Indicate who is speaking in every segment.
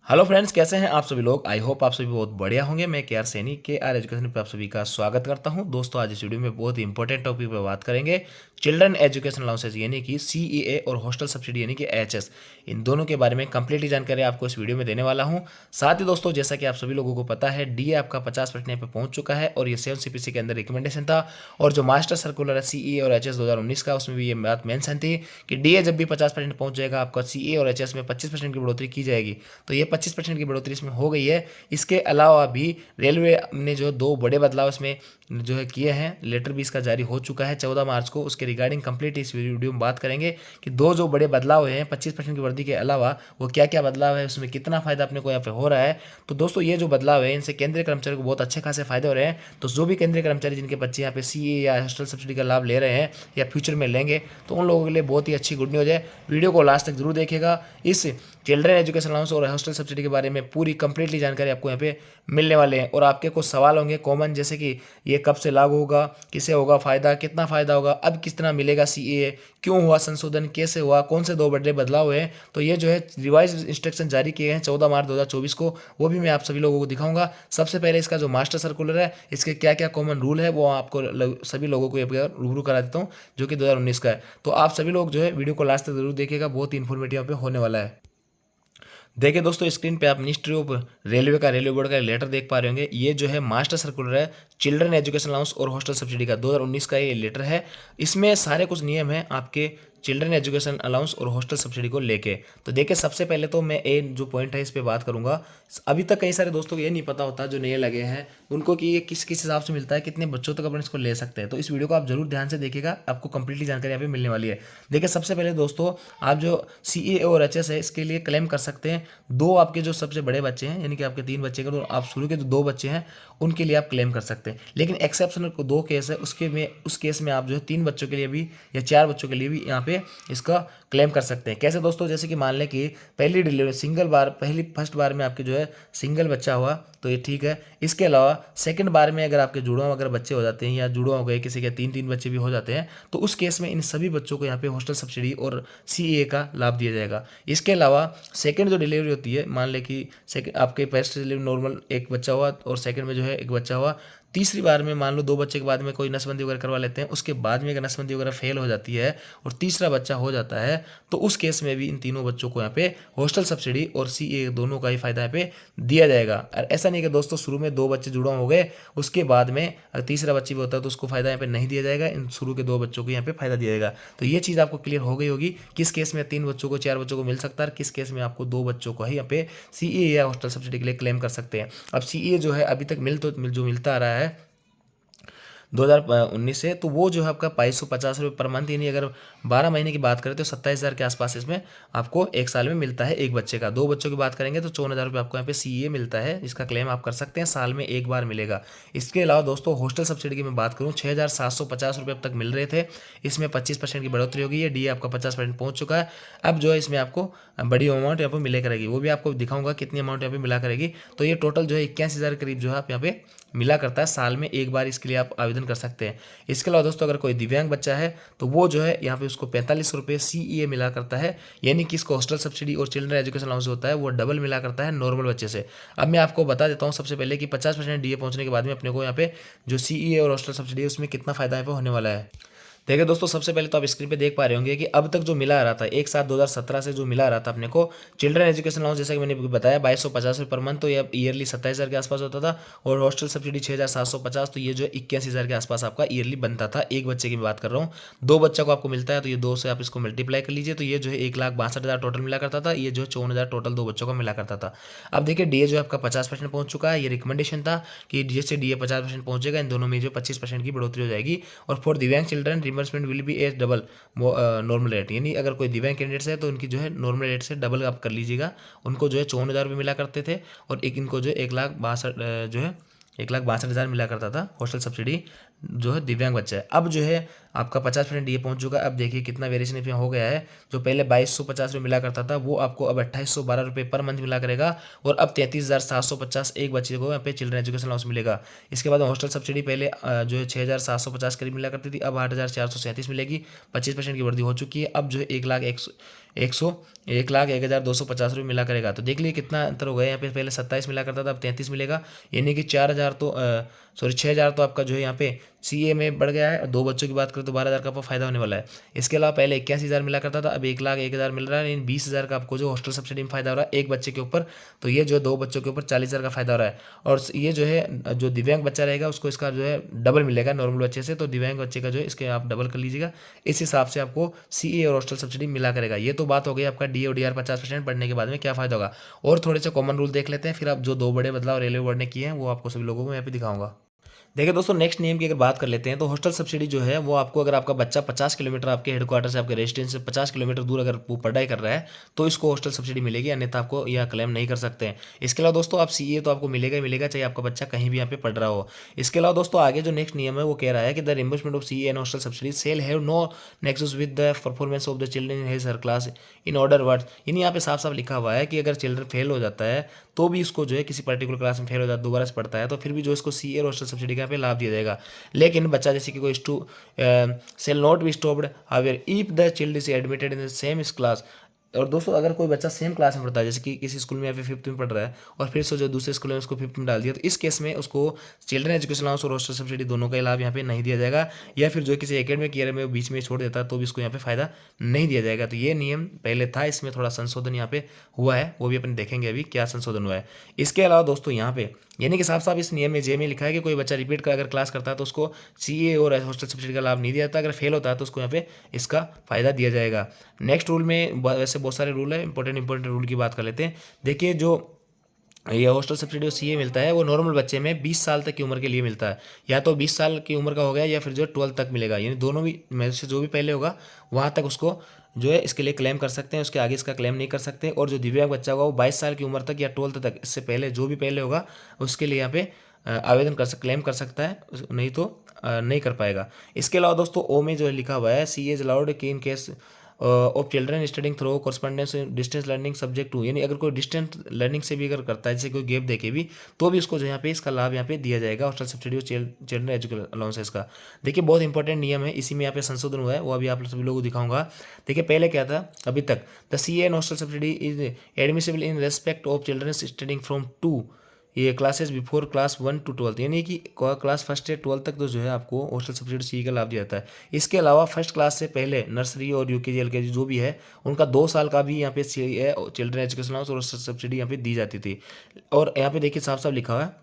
Speaker 1: Hello friends, कैसे हैं आप सभी लोग। आई होप आप सभी बहुत बढ़िया होंगे। मैं के आर सैनी के आर एजुकेशन पे आप सभी का स्वागत करता हूं। दोस्तों, आज इस वीडियो में बहुत ही इंपॉर्टेंट टॉपिक पे बात करेंगे। चिल्ड्रन एजुकेशन अलाउंसेस यानी कि सीईए और हॉस्टल सब्सिडी यानी कि एचएस, इन दोनों के बारे में कंप्लीटली जानकारी आपको इस वीडियो में देने वाला हूं। साथ ही दोस्तों, जैसा कि आप सभी लोगों को पता है, डीए आपका 50% यहाँ पे पहुंच चुका है और ये 7 CPC के अंदर रिकमेंडेशन था। और जो मास्टर सर्कुलर है सीईए और एचएस 2019 का, उसमें भी ये बात मेंशन थी कि डीए जब भी 50% पहुंच जाएगा, आपका सीईए और एचएस में 25% की बढ़ोतरी की जाएगी। तो ये 25% की बढ़ोतरी इसमें हो गई है। इसके अलावा भी रेलवे ने जो दो बड़े बदलाव इसमें जो है किए हैं, लेटर भी इसका जारी हो चुका है 14 मार्च को। उसके रिगार्डिंग कंप्लीट इस वीडियो में बात करेंगे कि दो जो बड़े बदलाव हुए हैं 25% की वृद्धि के अलावा, वो क्या क्या बदलाव है, उसमें कितना फायदा अपने को यहाँ पे हो रहा है। तो दोस्तों, ये जो बदलाव है, इनसे केंद्रीय कर्मचारी को बहुत अच्छे खासे फायदे हो रहे हैं। तो जो भी केंद्रीय कर्मचारी जिनके बच्चे यहाँ पे सीए या हॉस्टल सब्सिडी का लाभ ले रहे हैं या फ्यूचर में लेंगे, तो उन लोगों के लिए बहुत ही अच्छी गुड न्यूज़ है। वीडियो को लास्ट तक जरूर देखिएगा। इस चिल्ड्रन एजुकेशन अलाउंस और हॉस्टल सब्सिडी के बारे में पूरी कंप्लीटली जानकारी आपको यहाँ पे मिलने वाले हैं। और आपके कुछ सवाल होंगे कॉमन, जैसे कि ये कब से लागू होगा, किसे होगा फ़ायदा, कितना फ़ायदा होगा, अब किस तरह मिलेगा सीए, क्यों हुआ संशोधन, कैसे हुआ, कौन से दो बड़े बदलाव हुए हैं। तो ये जो है रिवाइज इंस्ट्रक्शन जारी किए हैं 14 मार्च 2024 को, वो भी मैं आप सभी लोगों को दिखाऊंगा। सबसे पहले इसका जो मास्टर सर्कुलर है, इसके क्या क्या कॉमन रूल है, वो आपको सभी लोगों को रूबरू करा देता हूँ, जो कि 2019 का है। तो आप सभी लोग जो है वीडियो को लास्ट तक जरूर देखिएगा, बहुत ही इन्फॉर्मेटिव यहाँ पे होने वाला है। देखिए दोस्तों, स्क्रीन पे आप मिनिस्ट्री ऑफ रेलवे का, रेलवे बोर्ड का लेटर देख पा रहे होंगे। ये जो है मास्टर सर्कुलर है चिल्ड्रन एजुकेशन अलाउंस और हॉस्टल सब्सिडी का, 2019 का ये लेटर है। इसमें सारे कुछ नियम हैं आपके चिल्ड्रन एजुकेशन अलाउंस और हॉस्टल सब्सिडी को लेके। तो देखिए, सबसे पहले तो मैं ये जो पॉइंट है इस पे बात करूंगा। अभी तक कई सारे दोस्तों को ये नहीं पता होता, जो नए लगे हैं उनको, कि ये किस किस हिसाब से मिलता है, कितने बच्चों तक अपन इसको ले सकते हैं। तो इस वीडियो को आप जरूर ध्यान से देखिएगा, आपको कंप्लीटली जानकारी यहाँ पे मिलने वाली है। देखिए, सबसे पहले दोस्तों, आप जो सी और एच है, इसके लिए क्लेम कर सकते हैं। दो आपके जो सबसे बड़े बच्चे हैं, यानी कि आपके 3 बच्चे का, तो आप शुरू के जो 2 बच्चे हैं उनके लिए आप क्लेम कर सकते हैं। लेकिन एक्सेप्शनल को 2 केस है, उस केस में आप जो है 3 बच्चों के लिए भी या 4 बच्चों के लिए भी यहाँ पे इसका क्लेम कर सकते हैं। कैसे दोस्तों, जैसे कि मान लें कि पहली डिलीवरी सिंगल बार, फर्स्ट बार में आपके जो है सिंगल बच्चा हुआ, तो ये ठीक है। इसके अलावा सेकंड बार में अगर आपके जुड़वा अगर बच्चे हो जाते हैं, या जुड़वा हो गए, किसी के 3-3 बच्चे भी हो जाते हैं, तो उस केस में इन सभी बच्चों को यहाँ पे हॉस्टल सब्सिडी और सीए का लाभ दिया जाएगा। इसके अलावा सेकंड जो डिलीवरी होती है, मान लें कि सेकंड आपके फर्स्ट डिलीवरी नॉर्मल एक बच्चा हुआ और सेकंड में जो है एक बच्चा हुआ, तीसरी बार में मान लो 2 बच्चे के बाद में कोई नसबंदी वगैरह करवा लेते हैं, उसके बाद में अगर नसबंदी वगैरह फेल हो जाती है और तीसरा बच्चा हो जाता है, तो उस केस में भी इन तीनों बच्चों को यहाँ पे हॉस्टल सब्सिडी और सीए दोनों का ही फायदा यहाँ पे दिया जाएगा। और ऐसा नहीं कि दोस्तों शुरू में 2 बच्चे जुड़वा हो गए, उसके बाद में अगर तीसरा बच्चे भी होता है तो उसको फायदा यहाँ पे नहीं दिया जाएगा, इन शुरू के 2 बच्चों को यहाँ पे फायदा दिया जाएगा। तो ये चीज़ आपको क्लियर हो गई होगी, किस केस में 3 बच्चों को, 4 बच्चों को मिल सकता है, किस केस में आपको 2 बच्चों को ही यहाँ पे सीए या हॉस्टल सब्सिडी के लिए क्लेम कर सकते हैं। अब सीए जो है अभी तक जो मिलता आ रहा है 2019 से, तो वो जो है आपका 2250 रुपये पर मंथ, यानी अगर 12 महीने की बात करें तो 27,000 के आसपास इसमें आपको एक साल में मिलता है एक बच्चे का। 2 बच्चों की बात करेंगे तो 54,000 रुपये आपको यहाँ पे सीए मिलता है, इसका क्लेम आप कर सकते हैं, साल में एक बार मिलेगा। इसके अलावा दोस्तों, हॉस्टल सब्सिडी की मैं बात करूँ, 6,750 रुपये अब तक मिल रहे थे, इसमें 25% की बढ़ोतरी होगी है, डी आपका 50% पहुँच चुका है। अब जो है इसमें आपको बड़ी अमाउंट यहाँ पर मिले करेगी, वो भी आपको दिखाऊंगा कितनी अमाउंट यहाँ पे मिला करेगी। तो ये टोटल जो है 81,000 करीब जो है आप यहाँ पे मिला करता है, साल में एक बार इसके लिए आप आवेदन कर सकते हैं। इसके अलावा दोस्तों, अगर कोई दिव्यांग बच्चा है तो वो जो है यहाँ पे उसको 45 रुपये सीईए मिला करता है, यानी कि इसको हॉस्टल सब्सिडी और चिल्ड्रन एजुकेशन अलाउंस होता है वो डबल मिला करता है नॉर्मल बच्चे से। अब मैं आपको बता देता हूँ सबसे पहले कि 50% डीए पहुँचने के बाद में अपने को यहाँ पे जो सीईए और हॉस्टल सब्सिडी है उसमें कितना फायदा यहाँ पे होने वाला है। देखिए दोस्तों, सबसे पहले तो आप स्क्रीन पे देख पा रहे होंगे कि अब तक जो मिला आ रहा था 1/7/2017 से जो मिला आ रहा था अपने को चिल्ड्रन एजुकेशन अलाउंस, जैसा कि मैंने बताया 2250 रुपये पर मंथ, तो ये ईयरली 27,000 के आसपास होता था। और हॉस्टल सब्सिडी 6,750, तो ये जो 81,000 के आसपास आपका ईयरली बनता था, एक बच्चे की बात कर रहा हूँ। 2 बच्चा को आपको मिलता है तो ये 2 से आप इसको मल्टीप्लाई कर लीजिए, तो ये जो है 1,62,000 टोटल मिला करता था, ये जो है 54,000 टोटल 2 बच्चों का मिला करता था। अब देखिए, डीए जो है आपका 50% पहुंच चुका है, ये रिकमेंडेशन था कि जैसे डीए 50% पहुंचेगा, इन दोनों में जो 25% की बढ़ोतरी हो जाएगी। और फॉर दिव्यांग children reimbursement will be double normal rate, यानी अगर कोई दिव्यांग कैंडिडेट्स है तो उनकी जो है नॉर्मल रेट से डबल आप कर लीजिएगा। उनको जो है 54,000 रुपये मिला करते थे, और एक इनको जो है 1,62,000 जो है 1,62,000 मिला करता था हॉस्टल सब्सिडी, जो है दिव्यांग बच्चा है। अब जो है आपका 50% डीए पहुंच चुका है। अब देखिए कितना वेरिएशन इसमें हो गया है, जो पहले 2,250 रुपये मिला करता था वो आपको अब 2,812 रुपये पर मंथ मिला करेगा, और अब 33,750 एक बच्चे को यहाँ पे चिल्ड्रन एजुकेशन अलाउंस मिलेगा। इसके बाद हॉस्टल सब्सिडी पहले जो है 6,750 करीब मिला करती थी, अब 8,437 मिलेगी, 25% की वृद्धि हो चुकी है। अब जो है 1,01 1,01,01,250 रुपये मिला करेगा। तो देख लीजिए कितना अंतर हो गया। यहाँ पे पहले 27 मिला करता था, अब 33 मिलेगा, यानी कि 4,000 तो 6,000 तो आपका जो है यहाँ पे सीए में बढ़ गया है। और 2 बच्चों की बात करें तो 12,000 का आपको फायदा होने वाला है। इसके अलावा पहले 81,000 मिला करता था, अब 1,01,000 मिल रहा है, यानी 20,000 का आपको जो हॉस्टल सब्सिडी में फायदा हो रहा है एक बच्चे के ऊपर। तो ये जो 2 बच्चों के ऊपर 40,000 का फायदा हो रहा है। और ये जो है जो दिव्यांग बच्चा रहेगा उसको इसका जो है डबल मिलेगा नॉर्मल बच्चे से। तो दिव्यांग बच्चे का जो है इसके आप डबल कर लीजिएगा, इस हिसाब से आपको सीए और हॉस्टल सब्सिडी मिला करेगा। ये तो बात हो गई आपका डी और डीआर 50% बढ़ने के बाद में क्या फायदा होगा। और थोड़े से कॉमन रूल देख लेते हैं, फिर आप जो 2 बड़े बदलाव रेलवे बोर्ड ने किए हैं वो आपको सभी लोगों को मैं यहाँ पे दिखाऊंगा। देखिए दोस्तों, नेक्स्ट नियम की अगर बात कर लेते हैं तो हॉस्टल सब्सिडी जो है वो आपको, अगर आपका बच्चा 50 किलोमीटर आपके हेडक्वार्टर से, आपके रेजिडेंस से 50 किलोमीटर दूर अगर वो पढ़ाई कर रहा है तो इसको हॉस्टल सब्सिडी मिलेगी, अन्यथा आपको यह क्लेम नहीं कर सकते हैं। इसके अलावा दोस्तों आप सीए तो आपको मिलेगा ही मिलेगा, चाहे आपका बच्चा कहीं भी यहाँ पे पढ़ रहा हो। इसके अलावा दोस्तों आगे जो नेक्स्ट नियम है वो कह रहा है कि the reimbursement of CA and hostel subsidy shall have no nexus with the performance of the children in his her class in order words. यानी यहाँ पे साफ साफ लिखा हुआ है कि अगर चिल्ड्रन फेल हो जाता है तो भी इसको जो है किसी पर्टिकुलर क्लास में फेल हो जाता है, दोबारा से पढ़ता है, तो फिर भी जो इसको सीए और हॉस्टल सब्सिडी का यहाँ पे लाभ दिया जाएगा। लेकिन बच्चा जैसे कि कोई shall not be stopped however if the child is admitted in the same class. और दोस्तों अगर कोई बच्चा सेम क्लास में पढ़ता है, जैसे कि किसी स्कूल में या फिर 5th में पढ़ रहा है और फिर से जो दूसरे स्कूल में उसको 5th में डाल दिया, तो इस केस में उसको चिल्ड्रन एजुकेशन अलाउंस और हॉस्टल सब्सिडी दोनों का लाभ यहाँ पे नहीं दिया जाएगा। या फिर जो किसी एकेडमिक ईयर में बीच में छोड़ देता है तो भी इसको यहाँ पे फायदा नहीं दिया जाएगा। तो ये नियम पहले था, इसमें थोड़ा संशोधन यहाँ पे हुआ है, वो भी अपन देखेंगे अभी क्या संशोधन हुआ है। इसके अलावा दोस्तों यहाँ पे यानी कि साफ साफ इस नियम में जे में लिखा है कि कोई बच्चा रिपीट कर अगर क्लास करता है तो उसको सीए और हॉस्टल सब्सिडी का लाभ नहीं दिया जाता, अगर फेल होता है तो उसको यहाँ पे इसका फायदा दिया जाएगा। नेक्स्ट रूल में वैसे बहुत सारे रूल है, इंपॉर्टेंट रूल की बात कर लेते हैं। देखिए जो ये हॉस्टल सब्सिडी और सीए मिलता है वो नॉर्मल बच्चे में 20 साल तक की उम्र के लिए मिलता है, या तो 20 साल की उम्र का हो गया या फिर जो 12 तक मिलेगा, यानी दोनों भी में से जो भी पहले होगा वहाँ तक उसको जो है इसके लिए क्लेम कर सकते हैं, उसके आगे इसका क्लेम नहीं कर सकते। और जो दिव्यांग बच्चा होगा वो 22 साल की उम्र तक या 12 तक, इससे पहले जो भी पहले होगा उसके लिए यहाँ पे आवेदन क्लेम कर सकता है, नहीं तो नहीं कर पाएगा। इसके अलावा दोस्तों ओ में जो लिखा हुआ है सी इज अलाउड कि in case of children studying through correspondence distance learning subject to, यानी अगर कोई डिस्टेंस लर्निंग से भी अगर करता है, जैसे कोई गैप देके भी, तो भी उसको जो यहाँ पे इसका लाभ यहाँ पे दिया जाएगा हॉस्टल सब्सिडी और चिल्ड्रन एजुकेशन अलाउंसेस का। देखिए बहुत इंपॉर्टेंट नियम है, इसी में यहाँ पे संशोधन हुआ है, वो अभी आप सभी लोगों को दिखाऊंगा। देखिए पहले क्या था, अभी तक the C N hostel subsidy is admissible in respect of children studying from 2 ये क्लासेस बिफोर क्लास 1 to 12, यानी कि क्लास 1 से 12 तक तो जो है आपको हॉस्टल सब्सिडी सी का लाभ दिया जाता है। इसके अलावा फर्स्ट क्लास से पहले नर्सरी और यूकेजी एलकेजी जो भी है उनका 2 साल का भी यहाँ पे चिल्ड्रन एजुकेशन अलाउंस और हॉस्टल सब्सिडी यहाँ पे दी जाती थी। और यहाँ पे देखिए साफ साफ लिखा हुआ है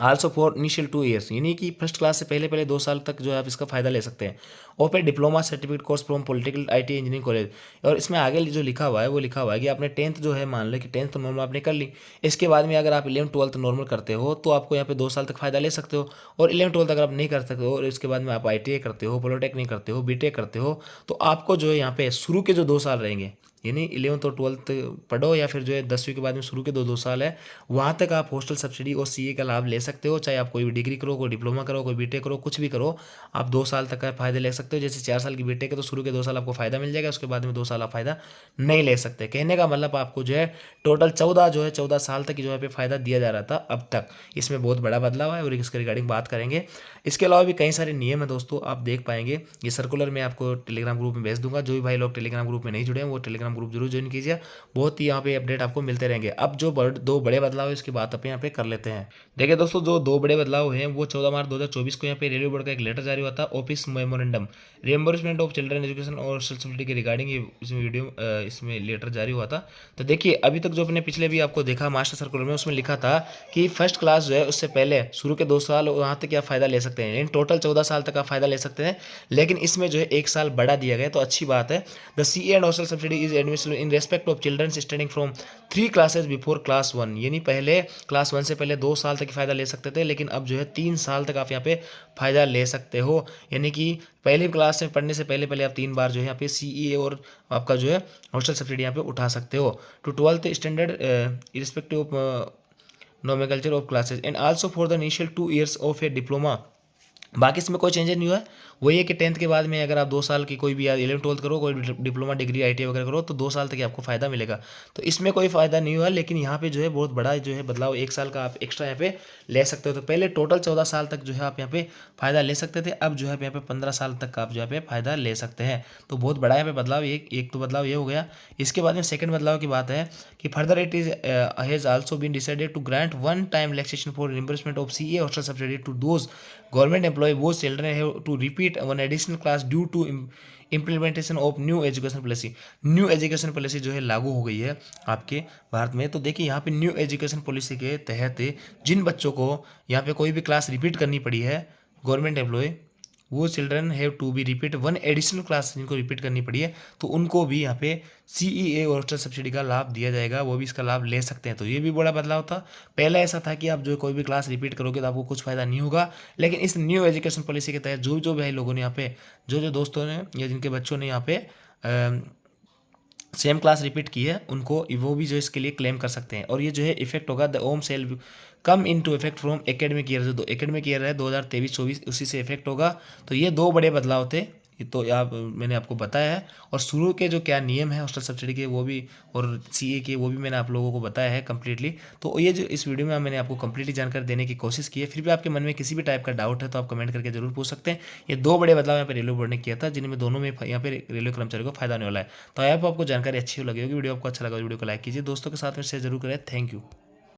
Speaker 1: आल्सो फॉर इनिशियल 2 ईयर्स, यानी कि फर्स्ट क्लास से पहले पहले 2 साल तक जो है आप इसका फायदा ले सकते हैं। और फिर diploma certificate course from political IT engineering college. और इसमें आगे जो लिखा हुआ है वो लिखा हुआ है कि आपने 10th जो है, मान लो कि 10th तो नॉर्मल आपने कर ली, इसके बाद में अगर आप 11th 12th नॉर्मल करते हो तो आपको यहाँ पे 2 साल तक फायदा ले सकते हो। और 11th 12th अगर आप नहीं कर सकते हो और इसके बाद में आप ITI करते हो, पॉलिटेक्निक करते हो, बीटेक करते हो, तो आपको जो है यहाँ पे शुरू के जो 2 साल रहेंगे, यानी 11th और 12th पढ़ो या फिर जो है 10वीं के बाद में शुरू के 2 साल है, वहाँ तक आप हॉस्टल सब्सिडी और सीए का लाभ ले सकते हो। चाहे आप कोई भी डिग्री करो, कोई डिप्लोमा करो, कोई बीटेक करो, कुछ भी करो, आप 2 साल तक का फायदा ले सकते हो। जैसे 4 साल की बीटेक है तो शुरू के 2 साल आपको फायदा मिल जाएगा, उसके बाद में 2 साल आप फायदा नहीं ले सकते। कहने का मतलब आपको जो है टोटल 14 साल तक की जो है फायदा दिया जा रहा था अब तक। इसमें बहुत बड़ा बदलाव है और इसके रिगार्डिंग बात करेंगे। इसके अलावा भी कई सारे नियम है दोस्तों, आप देख पाएंगे। ये सर्कुलर मैं आपको टेलीग्राम ग्रुप में भेज दूंगा, जो भी भाई लोग टेलीग्राम ग्रुप में नहीं जुड़े हैं वो टेलीग्राम ग्रुप जरूर ज्वाइन कीजिए, बहुत ही यहाँ पे अपडेट आपको मिलते रहेंगे। अब जो 2 बड़े बदलाव है इसकी बात अपन यहाँ पे कर लेते हैं। देखिए दोस्तों जो 2 बड़े बदलाव हैं वो 14 मार्च 2024 को यहाँ पे रेलवे बोर्ड का एक लेटर जारी हुआ था, office memorandum reimbursement of children education और सब्सिडी के रिगार्डिंग, ये इसमें लेटर जारी हुआ था। तो देखिए अभी तक जो अपने पिछले भी आपको देखा मास्टर सर्कुलर में, उसमें लिखा था कि फर्स्ट क्लास जो है उससे पहले शुरू के 2 साल वहाँ तक आप फायदा ले सकते हैं, इन टोटल 14 साल तक आप फायदा ले सकते हैं। लेकिन इसमें जो है 1 साल बढ़ा दिया गया, तो अच्छी बात है। The C and hostel subsidy is admissible in respect of children studying from 3 classes before class 1, यानी पहले क्लास 1 से पहले 2 साल तक फायदा ले सकते थे, लेकिन अब जो है 3 साल तक आप यहाँ पे फायदा ले सकते हो। यानी कि पहली क्लास में पढ़ने से पहले पहले आप 3 बार जो है यहाँ पे सीए और आपका जो है हॉस्टल सब्सिडी यहाँ पे उठा सकते हो to 12th standard irrespective of nomenclature of classes and also for the initial 2 years of a diploma बाकी इसमें कोई चेंजेस नहीं हुआ है। वही है कि 10th के बाद में अगर आप 2 साल की कोई भी या 11th-12th करो, कोई डिप्लोमा डिग्री आईटीआई वगैरह करो तो 2 साल तक ही आपको फ़ायदा मिलेगा। तो इसमें कोई फ़ायदा नहीं हुआ, लेकिन यहाँ पे जो है बहुत बड़ा जो है बदलाव, 1 साल का आप एक्स्ट्रा यहाँ पे ले सकते हो। तो पहले टोटल 14 साल तक जो है आप यहाँ पे फ़ायदा ले सकते थे, अब जो है यहाँ पे 15 साल तक का आप जो है फ़ायदा ले सकते हैं। तो बहुत बड़ा यहाँ पे बदलाव, एक तो बदलाव ये हो गया। इसके बाद में सेकंड बदलाव की बात है कि further it is has also been decided to grant one time relaxation for reimbursement of CA hostel subsidy to those government employ वो children have to repeat one additional class due to implementation of new education policy. New education policy जो है लागू हो गई है आपके भारत में। तो देखिए यहाँ पे न्यू एजुकेशन पॉलिसी के तहत जिन बच्चों को यहाँ पे कोई भी क्लास रिपीट करनी पड़ी है, गवर्नमेंट एम्प्लॉय वो children have to be repeat one additional class, जिनको रिपीट करनी पड़ी है तो उनको भी यहाँ पे सीईए और हॉस्टल सब्सिडी का लाभ दिया जाएगा, वो भी इसका लाभ ले सकते हैं। तो ये भी बड़ा बदलाव था। पहले ऐसा था कि आप जो कोई भी क्लास रिपीट करोगे तो आपको कुछ फ़ायदा नहीं होगा, लेकिन इस न्यू एजुकेशन पॉलिसी के तहत जो जो भाई लोगों ने यहाँ पे, जो दोस्तों ने या जिनके बच्चों ने यहाँ पे सेम क्लास रिपीट की है, उनको वो भी जो इसके लिए क्लेम कर सकते हैं। और ये जो है इफेक्ट होगा द ओम सेल come into effect from academic year, जो एकेडमिक ईयर है 2023-24 उसी से इफेक्ट होगा। तो ये दो बड़े बदलाव थे, ये तो आप मैंने आपको बताया है। और शुरू के जो क्या नियम है हॉस्टल सब्सिडी के वो भी, और सीए के वो भी मैंने आप लोगों को बताया है कम्प्लीटली। तो ये जो इस वीडियो में मैंने आपको कम्प्लीटली जानकारी देने की कोशिश की है। फिर भी आपके मन में किसी भी टाइप का डाउट है तो आप कमेंट करके जरूर पूछ सकते हैं। ये दो बड़े बदलाव यहाँ पे रेलवे बोर्ड ने किया था, जिनमें दोनों में यहाँ पे रेलवे कर्मचारी को फायदा होने वाला है। तो आई होप आपको जानकारी अच्छी लगी होगी। वीडियो आपको अच्छा लगा वीडियो को लाइक कीजिए, दोस्तों के साथ में शेयर जरूर करें। Thank you.